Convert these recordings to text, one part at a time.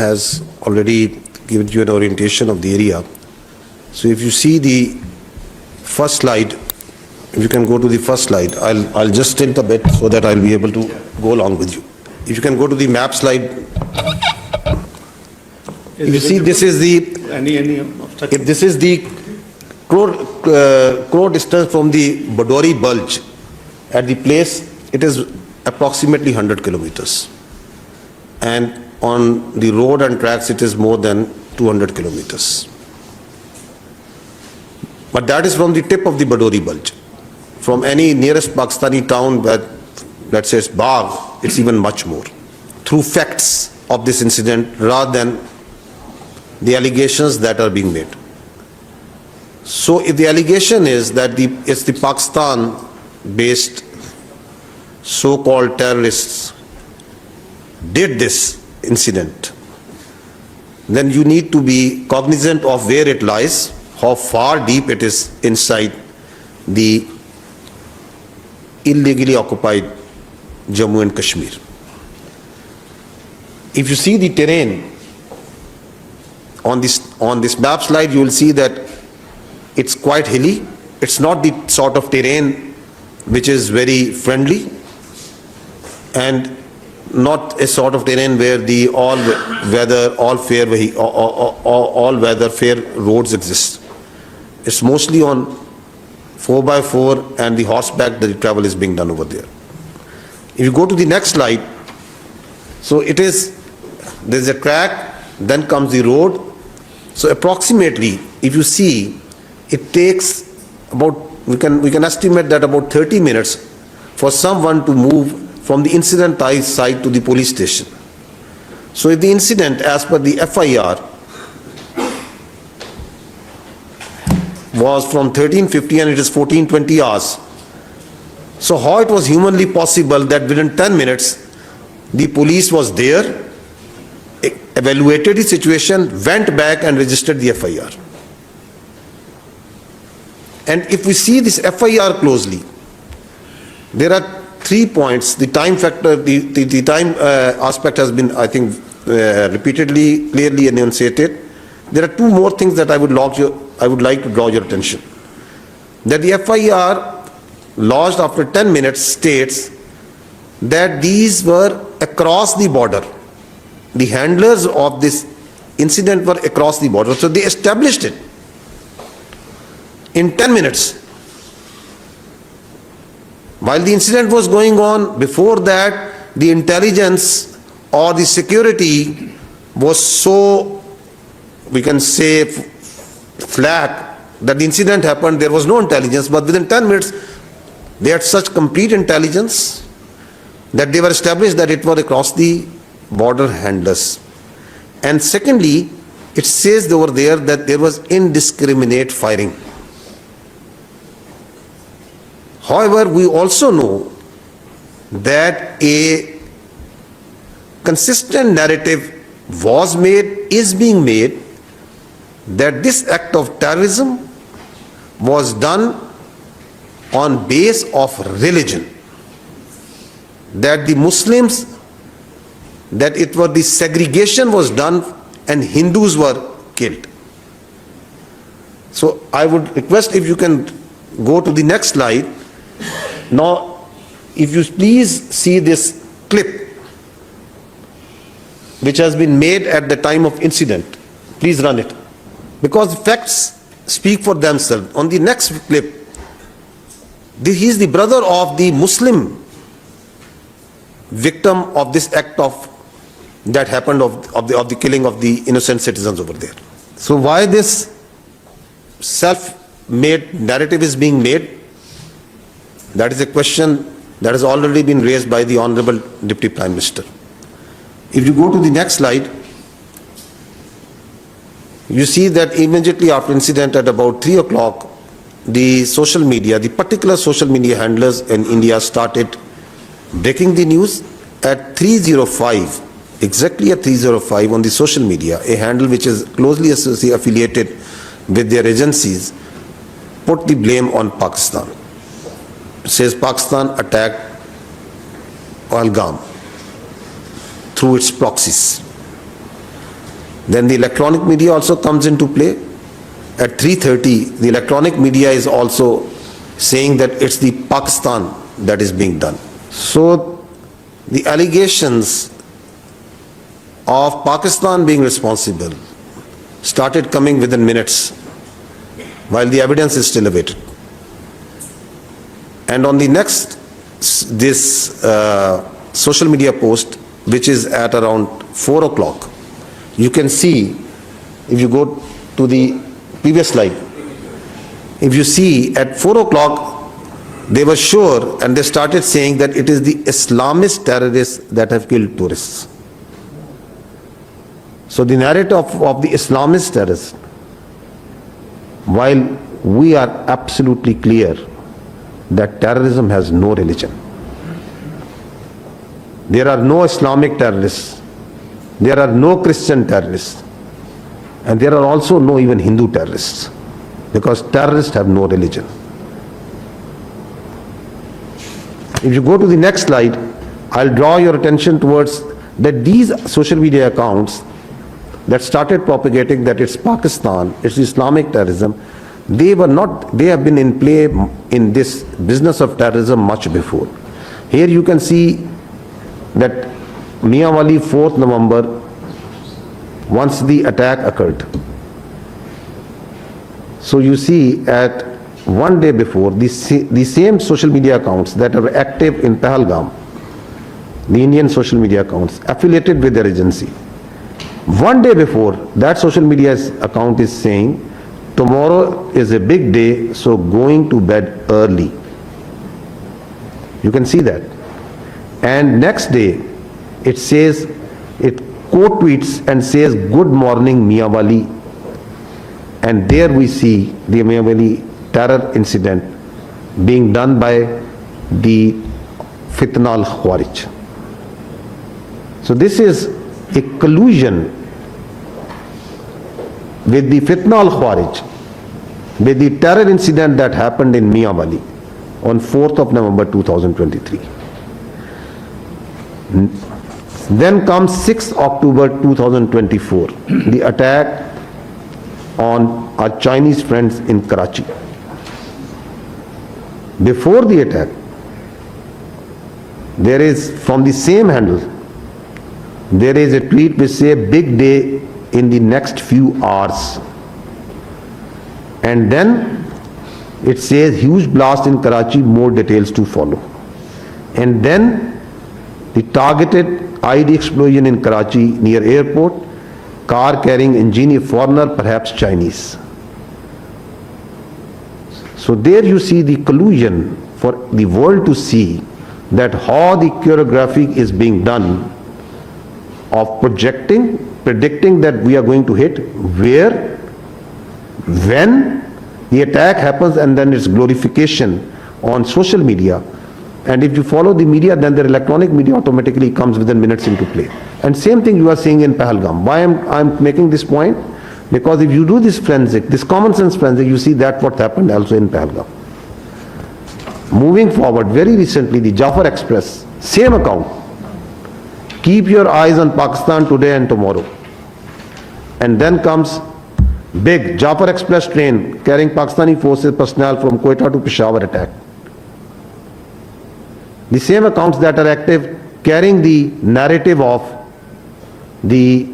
has already given you an orientation of the area. So if you see the first slide, if you can go to the first slide, I'll just tilt a bit so that I'll be able to go along with you. If you can go to the map slide. If you see, this is the if this is the crow distance from the Badori Bulge at the place, it is approximately 100 kilometers. And on the road and tracks, it is more than 200 kilometers. But that is from the tip of the Badori Bulge. From any nearest Pakistani town, let's say it's Bagh, it's even much more. Through facts of this incident rather than the allegations that are being made. So if the allegation is that it's the Pakistan-based so-called terrorists did this incident, then you need to be cognizant of where it lies, how far deep it is inside the illegally occupied Jammu and Kashmir. If you see the terrain on this map slide, you will see that it's quite hilly. It's not the sort of terrain which is very friendly, and not a sort of terrain where the all-weather fair roads exist. It's mostly on 4x4 and the horseback that the travel is being done over there. If you go to the next slide, so there's a track, then comes the road. So approximately, if you see, it takes about, we can estimate that about 30 minutes for someone to move from the incident site to the police station. So if the incident, as per the FIR, was from 13:50 and it is 14:20 hours, so how it was humanly possible that within 10 minutes the police was there, evaluated the situation, went back and registered the FIR. And if we see this FIR closely, there are 3 points. The time factor, the time aspect has been, I think, repeatedly, clearly enunciated. There are 2 more things that I would like to draw your attention. That the FIR lodged after 10 minutes states that these were across the border. The handlers of this incident were across the border. So they established it in 10 minutes. While the incident was going on, before that, the intelligence or the security was so, we can say, flat that the incident happened, there was no intelligence, but within 10 minutes, they had such complete intelligence that they were established that it was across the border handlers. And secondly, it says over there that there was indiscriminate firing. However, we also know that a consistent narrative was made, is being made, that this act of terrorism was done on base of religion. That the Muslims, that it was the segregation was done and Hindus were killed. So I would request if you can go to the next slide. Now, if you please see this clip which has been made at the time of incident, please run it, because the facts speak for themselves. On the next clip, he is the brother of the Muslim victim of this act that happened of the killing of the innocent citizens over there. So why this self-made narrative is being made? That is a question that has already been raised by the Honorable Deputy Prime Minister. If you go to the next slide, you see that immediately after incident at about 3 o'clock, the social media, the particular social media handlers in India started breaking the news. At 3:05, exactly at 3:05 on the social media, a handle which is closely affiliated with their agencies put the blame on Pakistan. It says Pakistan attacked Pahalgam through its proxies. Then the electronic media also comes into play. At 3:30, the electronic media is also saying that it's the Pakistan that is being done. So the allegations of Pakistan being responsible started coming within minutes, while the evidence is still awaited. And on the next, this social media post, which is at around 4 o'clock, you can see, if you go to the previous slide, if you see at 4 o'clock, they were sure and they started saying that it is the Islamist terrorists that have killed tourists. So the narrative of the Islamist terrorists, while we are absolutely clear that terrorism has no religion. There are no Islamic terrorists. There are no Christian terrorists. And there are also no even Hindu terrorists, because terrorists have no religion. If you go to the next slide, I'll draw your attention towards that these social media accounts that started propagating that it's Pakistan, it's Islamic terrorism, they have been in play in this business of terrorism much before. Here you can see that Mianwali 4th November, once the attack occurred. So you see at one day before, the same social media accounts that are active in Pahalgam, the Indian social media accounts affiliated with their agency, one day before, that social media account is saying, tomorrow is a big day, so going to bed early. You can see that. And next day, it says, it quote tweets and says, good morning Mianwali. And there we see the Mianwali terror incident being done by the Fitna al-Khawarij. So this is a collusion with the Fitna al-Khawarij, with the terror incident that happened in Mianwali on 4th of November 2023. Then comes 6th October 2024, the attack on our Chinese friends in Karachi. Before the attack, there is, from the same handle, there is a tweet which says big day in the next few hours. And then it says huge blast in Karachi, more details to follow. And then the targeted IED explosion in Karachi near airport, car carrying engineer foreigner, perhaps Chinese. So there you see the collusion for the world to see that how the choreography is being done of predicting that we are going to hit, where, when the attack happens, and then its glorification on social media. And if you follow the media, then the electronic media automatically comes within minutes into play. And same thing you are seeing in Pahalgam. Why I'm making this point? Because if you do this forensic, this common sense forensic, you see that what happened also in Pahalgam. Moving forward, very recently, the Jafar Express, same account. Keep your eyes on Pakistan today and tomorrow. And then comes big Jafar Express train carrying Pakistani forces personnel from Quetta to Peshawar attack. The same accounts that are active carrying the narrative of the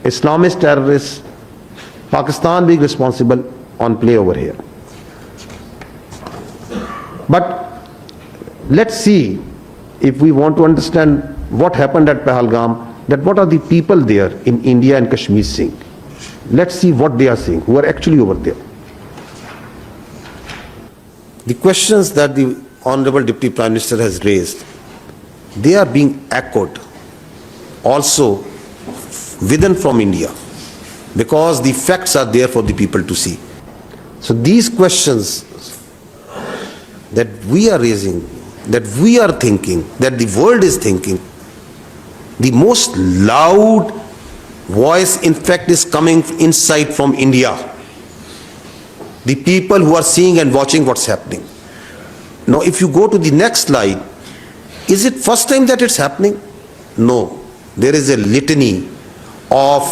Islamist terrorists, Pakistan being responsible, on play over here. But let's see, if we want to understand what happened at Pahalgam, that what are the people there in India and Kashmir saying. Let's see what they are saying, who are actually over there. The questions that the Honorable Deputy Prime Minister has raised, they are being echoed also within from India, because the facts are there for the people to see. So these questions that we are raising, that we are thinking, that the world is thinking, the most loud voice in fact is coming inside from India. The people who are seeing and watching what's happening. Now if you go to the next slide, is it first time that it's happening? No. There is a litany of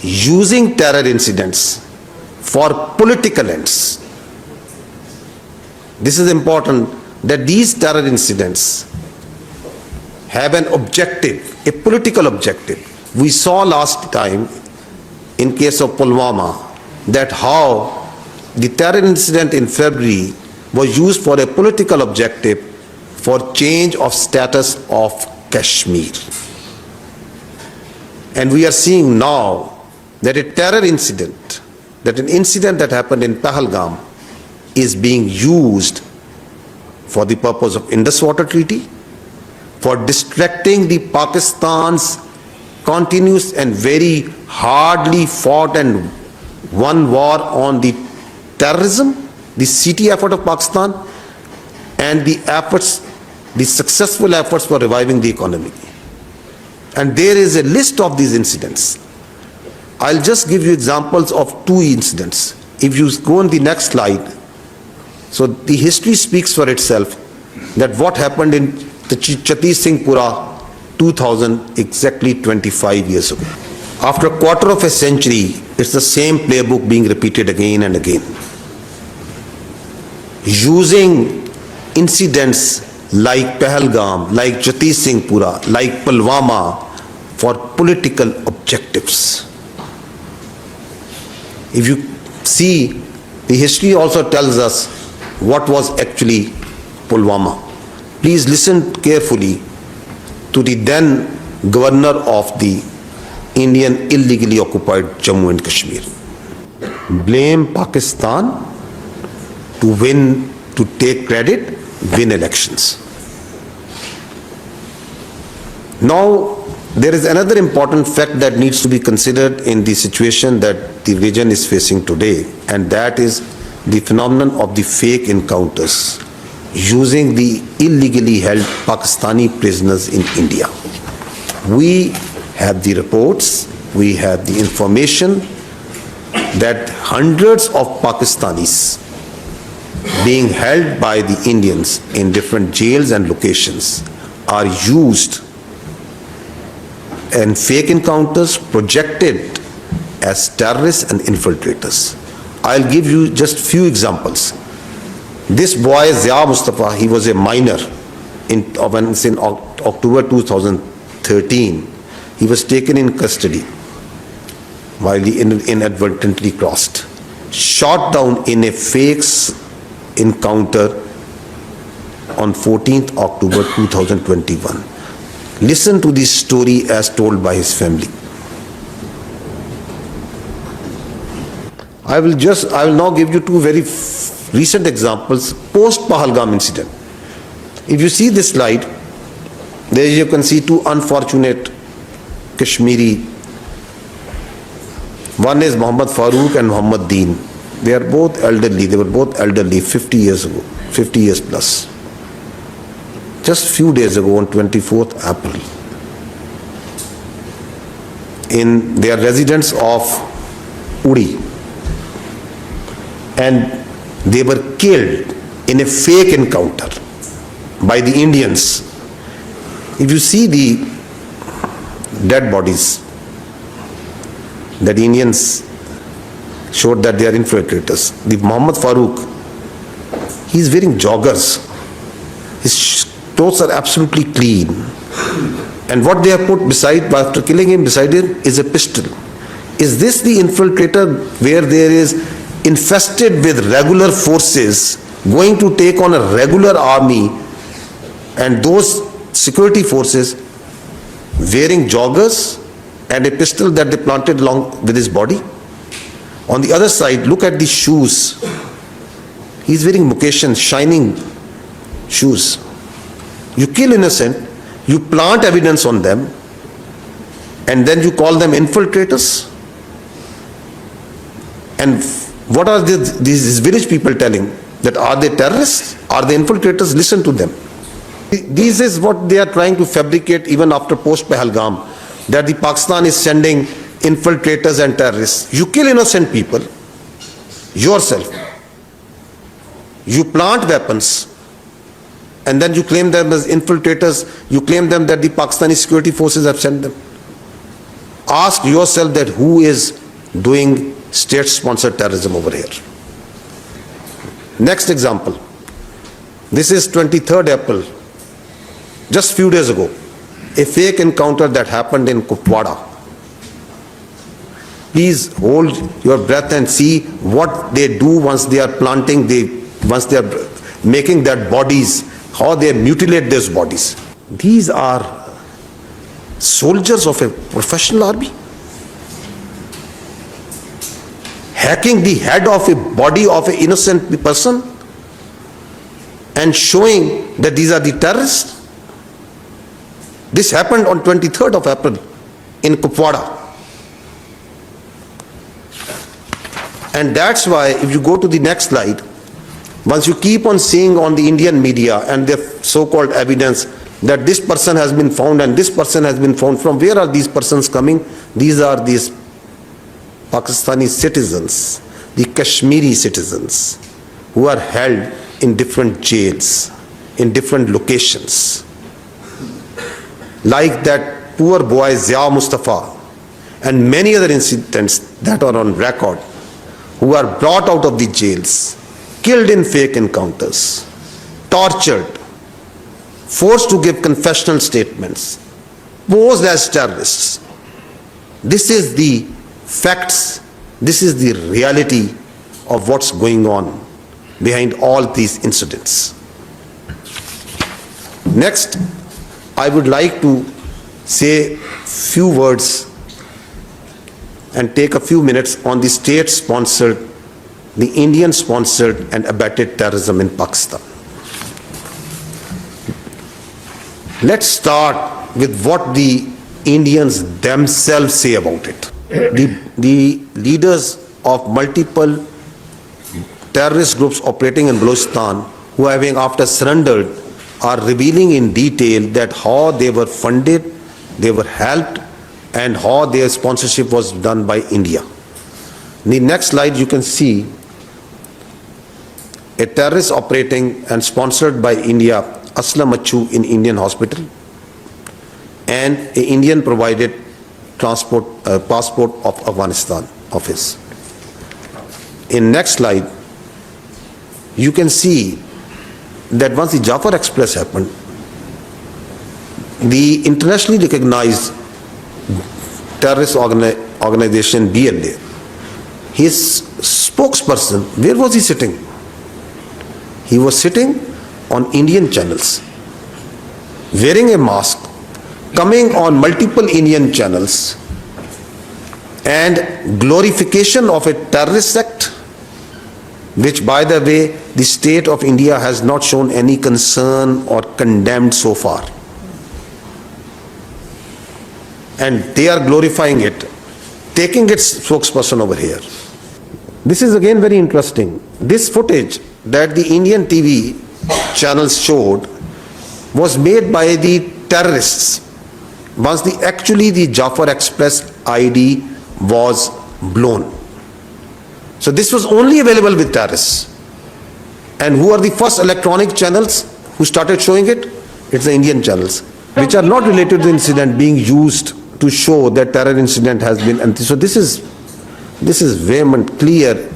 using terror incidents for political ends. This is important, that these terror incidents have an objective, a political objective. We saw last time in case of Pulwama that how the terror incident in February was used for a political objective for change of status of Kashmir. And we are seeing now that a terror incident, that an incident that happened in Pahalgam is being used for the purpose of Indus Water Treaty, for distracting the Pakistan's continuous and very hardly fought and won war on the terrorism, the CT effort of Pakistan, and the efforts, the successful efforts for reviving the economy. And there is a list of these incidents. I'll just give you examples of two incidents. If you go on the next slide, so the history speaks for itself, that what happened in the Chatti Singhpura 2000, exactly 25 years ago. After a quarter of a century, it's the same playbook being repeated again and again. Using incidents like Pahalgam, like Chatti Singhpura, like Pulwama for political objectives. If you see, the history also tells us what was actually Pulwama. Please listen carefully to the then governor of the Indian illegally occupied Jammu and Kashmir. Blame Pakistan to win, to take credit, win elections. Now, there is another important fact that needs to be considered in the situation that the region is facing today, and that is the phenomenon of the fake encounters using the illegally held Pakistani prisoners in India. We have the reports, we have the information that hundreds of Pakistanis being held by the Indians in different jails and locations are used and fake encounters projected as terrorists and infiltrators. I'll give you just few examples. This boy, Zia Mustafa, he was a minor in October 2013. He was taken in custody while he inadvertently crossed, shot down in a fake encounter on 14th October 2021. Listen to this story as told by his family. I will now give you two very recent examples post Pahalgam incident. If you see this slide, there you can see two unfortunate Kashmiri. One is Muhammad Farooq and Muhammad Deen. They are both elderly. They were both elderly 50 years ago, 50 years plus. Just few days ago on 24th April, in their residence of Uri, and they were killed in a fake encounter by the Indians. If you see the dead bodies, that the Indians showed that they are infiltrators. The Muhammad Farooq, he is wearing joggers. His clothes are absolutely clean. And what they have put beside, after killing him, beside him is a pistol. Is this the infiltrator where there is infested with regular forces going to take on a regular army, and those security forces wearing joggers and a pistol that they planted along with his body? On the other side, look at the shoes. He's wearing mukeshan, shining shoes. You kill innocent, you plant evidence on them, and then you call them infiltrators? And what are these village people telling? That are they terrorists? Are they infiltrators? Listen to them. This is what they are trying to fabricate even after post-Pahalgam, that the Pakistan is sending infiltrators and terrorists. You kill innocent people yourself. You plant weapons, and then you claim them as infiltrators. You claim them that the Pakistani security forces have sent them. ask yourself that who is doing state-sponsored terrorism over here. Next example. This is 23rd April, just few days ago, a fake encounter that happened in Kupwara. Please hold your breath and see what they do once they are planting, once they are making their bodies, how they mutilate those bodies. These are soldiers of a professional army. Hacking the head of a body of an innocent person and showing that these are the terrorists. This happened on 23rd of April in Kupwara. And that's why if you go to the next slide, once you keep on seeing on the Indian media and their so-called evidence that this person has been found and this person has been found, from where are these persons coming? These are these Pakistani citizens, the Kashmiri citizens, who are held in different jails, in different locations. Like that poor boy Zia Mustafa and many other incidents that are on record, who are brought out of the jails, killed in fake encounters, tortured, forced to give confessional statements, posed as terrorists. This is the facts, this is the reality of what's going on behind all these incidents. Next, I would like to say few words and take a few minutes on the state-sponsored, the Indian-sponsored and abetted terrorism in Pakistan. Let's start with what the Indians themselves say about it. The leaders of multiple terrorist groups operating in Balochistan, who having after surrendered, are revealing in detail that how they were funded, they were helped, and how their sponsorship was done by India. In the next slide you can see a terrorist operating and sponsored by India, Aslam Machu in Indian hospital, and an Indian provided passport of Afghanistan office. In next slide, you can see that once the Jafar Express happened, the internationally recognized terrorist organization BLA, his spokesperson, where was he sitting? He was sitting on Indian channels, wearing a mask, coming on multiple Indian channels, and glorification of a terrorist sect, which, by the way, the state of India has not shown any concern or condemned so far. And they are glorifying it, taking its spokesperson over here. This is again very interesting. This footage that the Indian TV channels showed was made by the terrorists once actually the Jafar Express ID was blown. So this was only available with terrorists. And who are the first electronic channels who started showing it? It's the Indian channels, which are not related to the incident, being used to show that terror incident has been. So this is vehement, clear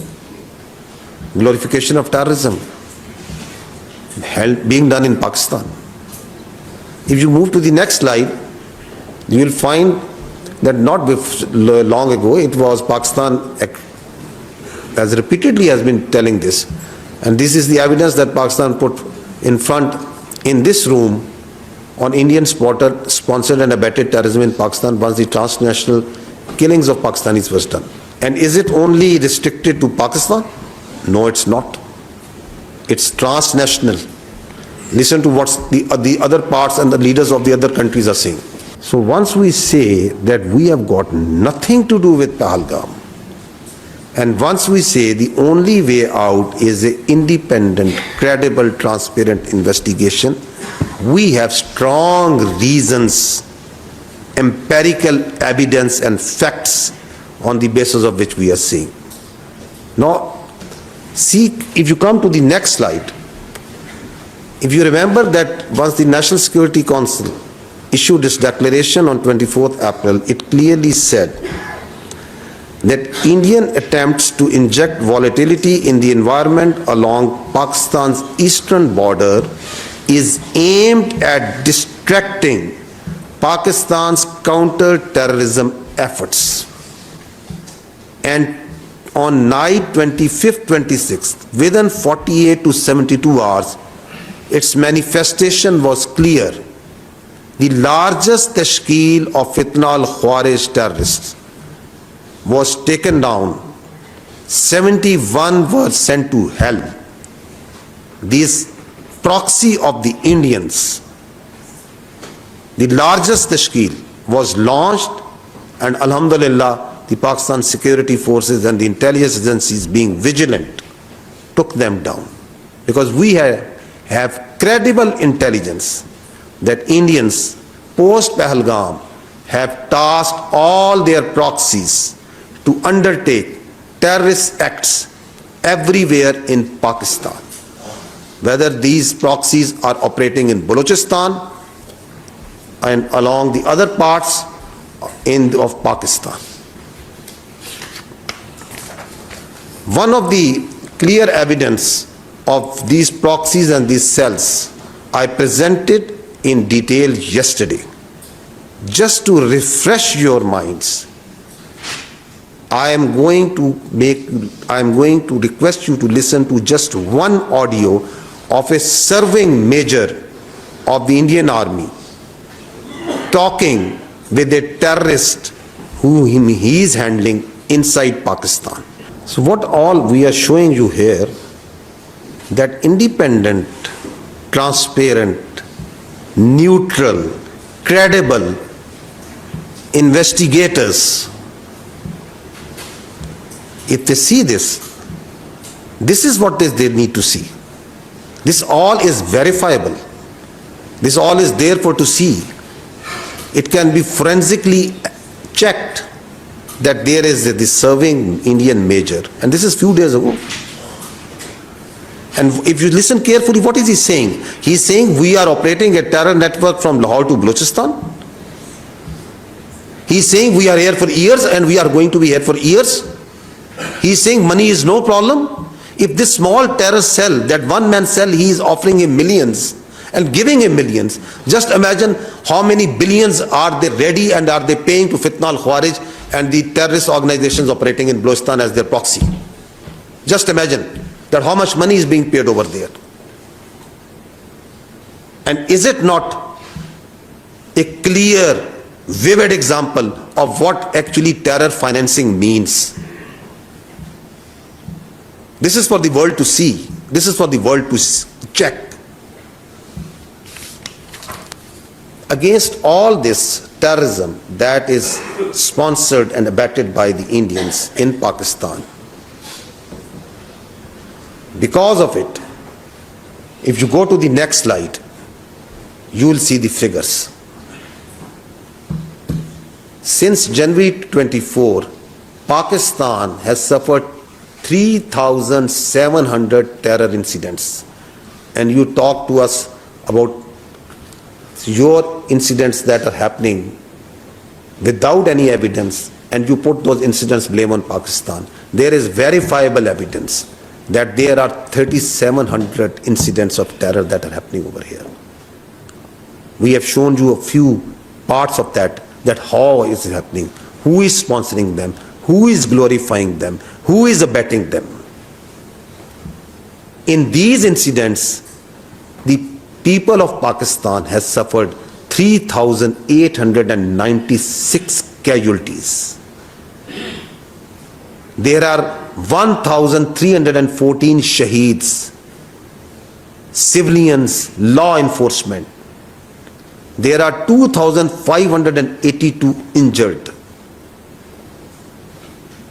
glorification of terrorism being done in Pakistan. If you move to the next slide, you will find that not long ago, it was Pakistan, as repeatedly has been telling this, and this is the evidence that Pakistan put in front in this room on Indian sponsored and abetted terrorism in Pakistan once the transnational killings of Pakistanis was done. And is it only restricted to Pakistan? No, it's not. It's transnational. Listen to what the other parts and the leaders of the other countries are saying. So once we say that we have got nothing to do with Pahalgam, and once we say the only way out is an independent, credible, transparent investigation, we have strong reasons, empirical evidence and facts on the basis of which we are saying. Now, see, if you come to the next slide, if you remember that once the National Security Council issued its declaration on 24th April, it clearly said that Indian attempts to inject volatility in the environment along Pakistan's eastern border is aimed at distracting Pakistan's counter-terrorism efforts. And on night 25th, 26th, within 48 to 72 hours, its manifestation was clear. The largest tashkeel of fitna al-Khawarij terrorists was taken down. 71 were sent to hell. This proxy of the Indians, the largest tashkeel, was launched, and alhamdulillah, the Pakistan security forces and the intelligence agencies, being vigilant, took them down. Because we have credible intelligence that Indians post Pahalgam have tasked all their proxies to undertake terrorist acts everywhere in Pakistan. Whether these proxies are operating in Balochistan and along the other parts of Pakistan. One of the clear evidence of these proxies and these cells I presented in detail yesterday. Just to refresh your minds, I am going to request you to listen to just one audio of a serving major of the Indian Army talking with a terrorist who he is handling inside Pakistan. So what all we are showing you here, that independent, transparent, neutral, credible investigators, if they see this, this is what they need to see. This all is verifiable. This all is there for to see. It can be forensically checked that there is this serving Indian major, and this is few days ago. And if you listen carefully, what is he saying? He is saying we are operating a terror network from Lahore to Balochistan. He is saying we are here for years and we are going to be here for years. He is saying money is no problem. If this small terror cell, that one man cell, he is offering him millions and giving him millions, just imagine how many billions are they ready and are they paying to fitna al-Khawarij and the terrorist organizations operating in Balochistan as their proxy. Just imagine that how much money is being paid over there. And is it not a clear, vivid example of what actually terror financing means? This is for the world to see. This is for the world to check. Against all this terrorism that is sponsored and abetted by the Indians in Pakistan, because of it, if you go to the next slide, you will see the figures. Since January 24, Pakistan has suffered 3,700 terror incidents. And you talk to us about your incidents that are happening without any evidence, and you put those incidents blame on Pakistan. There is verifiable evidence that there are 3,700 incidents of terror that are happening over here. We have shown you a few parts of that how is it happening, who is sponsoring them, who is glorifying them, who is abetting them. In these incidents, the people of Pakistan has suffered 3,896 casualties. There are 1,314 shaheeds, civilians, law enforcement. There are 2,582 injured.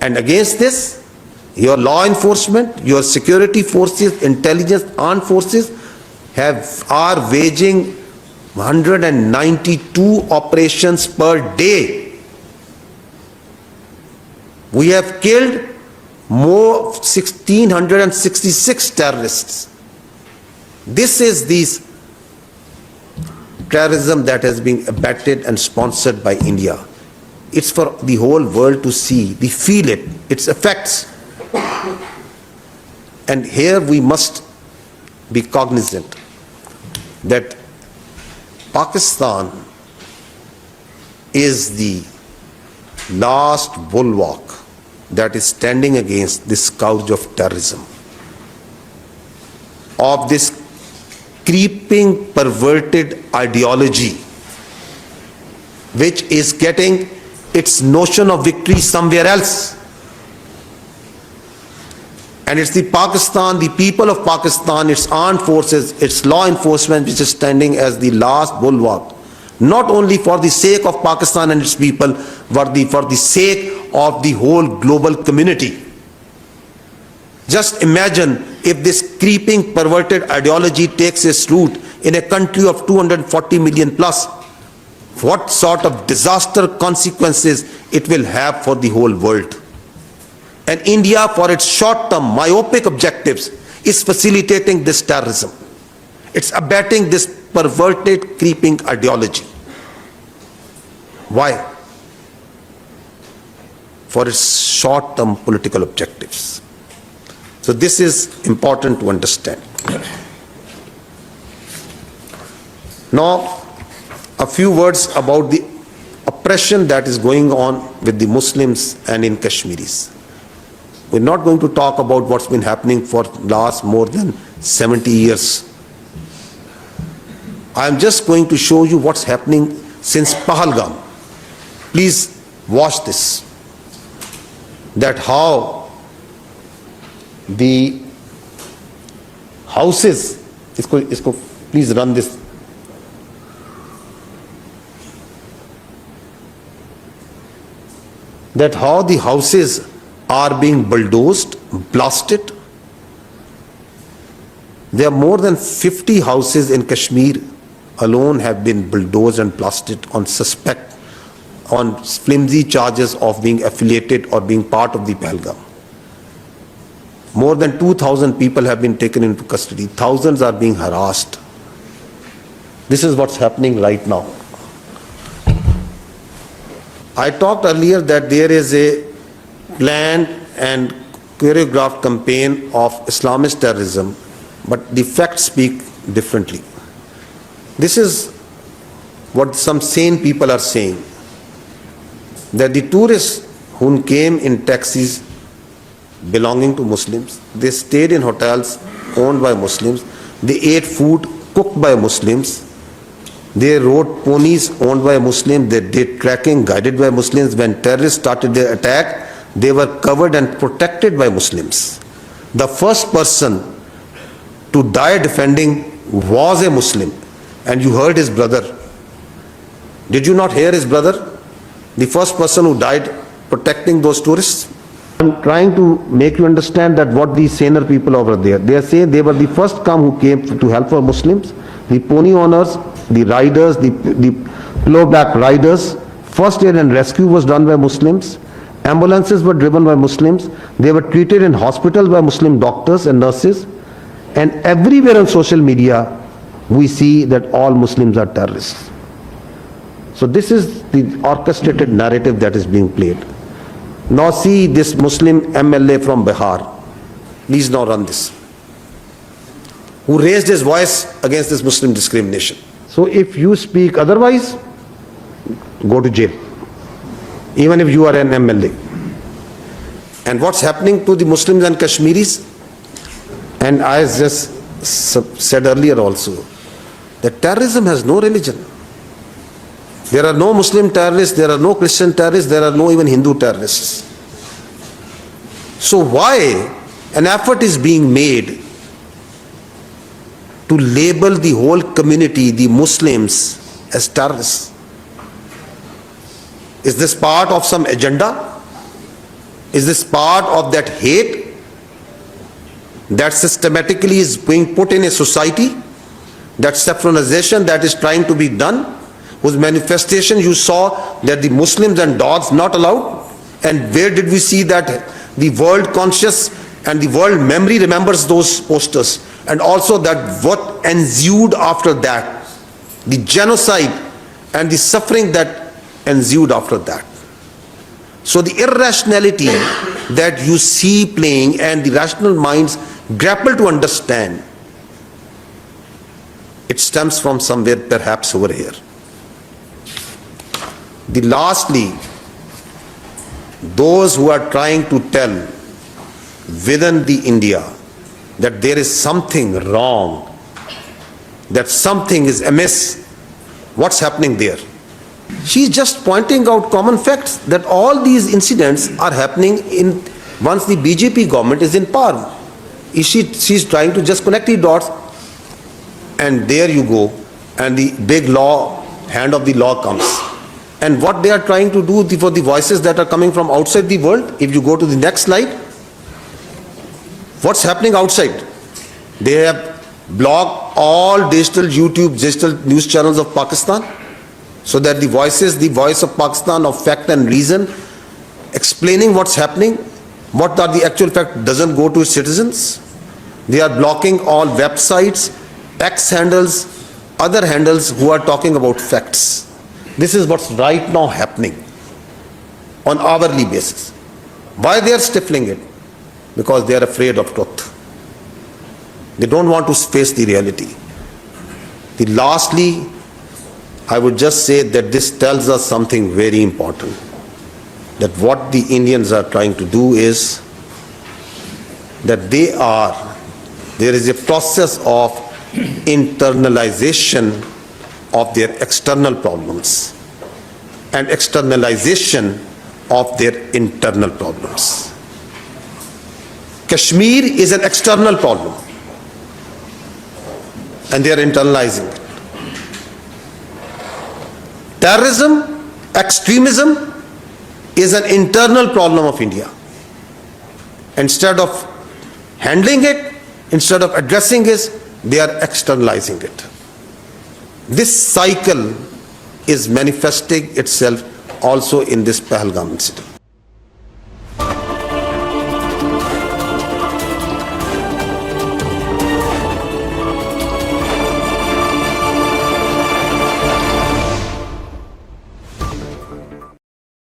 And against this, your law enforcement, your security forces, intelligence, armed forces are waging 192 operations per day. We have killed more 1,666 terrorists. This is these terrorism that has been abetted and sponsored by India. It's for the whole world to see, we feel it, its effects. And here we must be cognizant that Pakistan is the last bulwark that is standing against this scourge of terrorism, of this creeping, perverted ideology, which is getting its notion of victory somewhere else. And it's the Pakistan, the people of Pakistan, its armed forces, its law enforcement, which is standing as the last bulwark, not only for the sake of Pakistan and its people, but for the sake of the whole global community. Just imagine if this creeping, perverted ideology takes its root in a country of 240 million plus, what sort of disaster consequences it will have for the whole world. And India, for its short-term myopic objectives, is facilitating this terrorism. It's abetting this perverted, creeping ideology. Why? For its short-term political objectives. So this is important to understand. Now, a few words about the oppression that is going on with the Muslims and in Kashmiris. We're not going to talk about what's been happening for last more than 70 years. I'm just going to show you what's happening since Pahalgam. Please watch this. That how the houses, please run this. That how the houses are being bulldozed, blasted. There are more than 50 houses in Kashmir alone have been bulldozed and blasted on flimsy charges of being affiliated or being part of the Pahalgam. More than 2,000 people have been taken into custody. Thousands are being harassed. This is what's happening right now. I talked earlier that there is a planned and choreographed campaign of Islamist terrorism, but the facts speak differently. This is what some sane people are saying, that the tourists who came in taxis belonging to Muslims, they stayed in hotels owned by Muslims, they ate food cooked by Muslims, they rode ponies owned by Muslims, they did trekking guided by Muslims. When terrorists started their attack, they were covered and protected by Muslims. The first person to die defending was a Muslim, and you heard his brother. Did you not hear his brother? The first person who died protecting those tourists. I'm trying to make you understand that what these saner people over there, they are saying they were the first who came to help for Muslims. The pony owners, the riders, the pillowback riders, first aid and rescue was done by Muslims. Ambulances were driven by Muslims. They were treated in hospitals by Muslim doctors and nurses. And everywhere on social media, we see that all Muslims are terrorists. So this is the orchestrated narrative that is being played. Now see this Muslim MLA from Bihar. Please now run this. Who raised his voice against this Muslim discrimination. So if you speak otherwise, go to jail. Even if you are an MLA. And what's happening to the Muslims and Kashmiris? And I just said earlier also, that terrorism has no religion. There are no Muslim terrorists, there are no Christian terrorists, there are no even Hindu terrorists. So why an effort is being made to label the whole community, the Muslims, as terrorists? Is this part of some agenda? Is this part of that hate that systematically is being put in a society? That saffronization that is trying to be done, whose manifestation you saw that the Muslims and dogs not allowed? And where did we see that the world conscious and the world memory remembers those posters? And also that what ensued after that, the genocide and the suffering that ensued after that. So the irrationality that you see playing and the rational minds grapple to understand, it stems from somewhere perhaps over here. Lastly, those who are trying to tell within the India that there is something wrong, that something is amiss, what's happening there? She's just pointing out common facts that all these incidents are happening in once the BJP government is in power. She's trying to just connect the dots, and there you go, and the big law, hand of the law comes. And what they are trying to do for the voices that are coming from outside the world, if you go to the next slide, what's happening outside? They have blocked all digital YouTube, digital news channels of Pakistan, so that the voice of Pakistan of fact and reason, explaining what's happening, what are the actual facts, doesn't go to its citizens. They are blocking all websites, X handles, other handles who are talking about facts. This is what's right now happening on hourly basis. Why they are stifling it? Because they are afraid of truth. They don't want to face the reality. Lastly, I would just say that this tells us something very important, that what the Indians are trying to do is that there is a process of internalization of their external problems and externalization of their internal problems. Kashmir is an external problem, and they are internalizing it. Terrorism, extremism is an internal problem of India. Instead of handling it, instead of addressing it, they are externalizing it. This cycle is manifesting itself also in this Pahalgam incident.